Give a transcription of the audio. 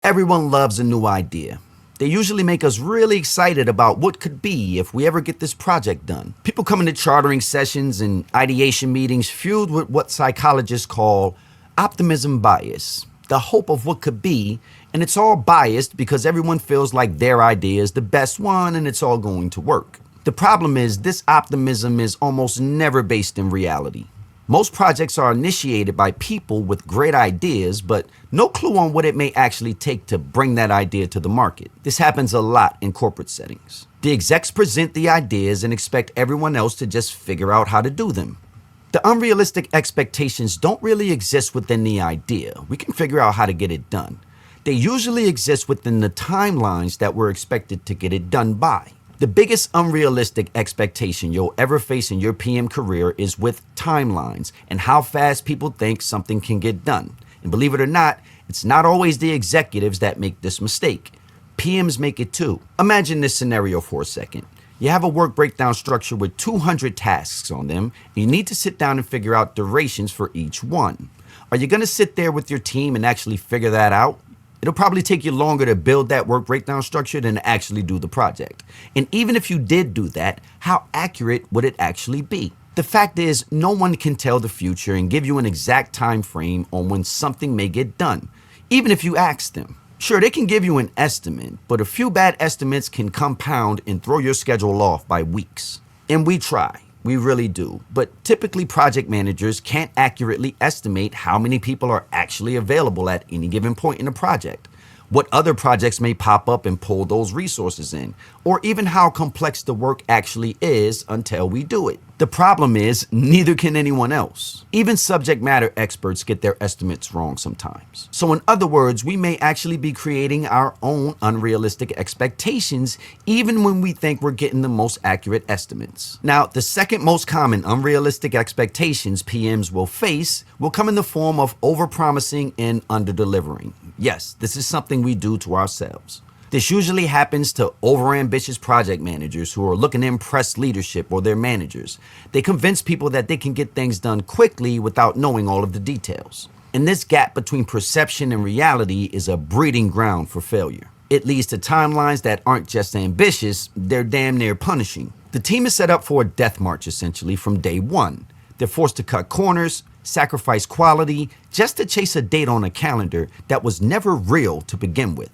Everyone loves a new idea. They usually make us really excited about what could be if we ever get this project done. People come into chartering sessions and ideation meetings fueled with what psychologists call optimism bias, the hope of what could be, and it's all biased because everyone feels like their idea is the best one and it's all going to work. The problem is this optimism is almost never based in reality. Most projects are initiated by people with great ideas, but no clue on what it may actually take to bring that idea to the market. This happens a lot in corporate settings. The execs present the ideas and expect everyone else to just figure out how to do them. The unrealistic expectations don't really exist within the idea. We can figure out how to get it done. They usually exist within the timelines that we're expected to get it done by. The biggest unrealistic expectation you'll ever face in your PM career is with timelines and how fast people think something can get done. And believe it or not, it's not always the executives that make this mistake. PMs make it too. Imagine this scenario for a second. You have a work breakdown structure with 200 tasks on them, and you need to sit down and figure out durations for each one. Are you going to sit there with your team and actually figure that out? It'll probably take you longer to build that work breakdown structure than to actually do the project. And even if you did do that, how accurate would it actually be? The fact is, no one can tell the future and give you an exact time frame on when something may get done, even if you ask them. Sure, they can give you an estimate, but a few bad estimates can compound and throw your schedule off by weeks. And we try. We really do. But typically project managers can't accurately estimate how many people are actually available at any given point in a project, what other projects may pop up and pull those resources in, or even how complex the work actually is until we do it. The problem is, neither can anyone else. Even subject matter experts get their estimates wrong sometimes. So in other words, we may actually be creating our own unrealistic expectations even when we think we're getting the most accurate estimates. Now, the second most common unrealistic expectations PMs will face will come in the form of overpromising and underdelivering. Yes, this is something we do to ourselves. This usually happens to overambitious project managers who are looking to impress leadership or their managers. They convince people that they can get things done quickly without knowing all of the details. And this gap between perception and reality is a breeding ground for failure. It leads to timelines that aren't just ambitious, they're damn near punishing. The team is set up for a death march essentially from day one. They're forced to cut corners, sacrifice quality, just to chase a date on a calendar that was never real to begin with.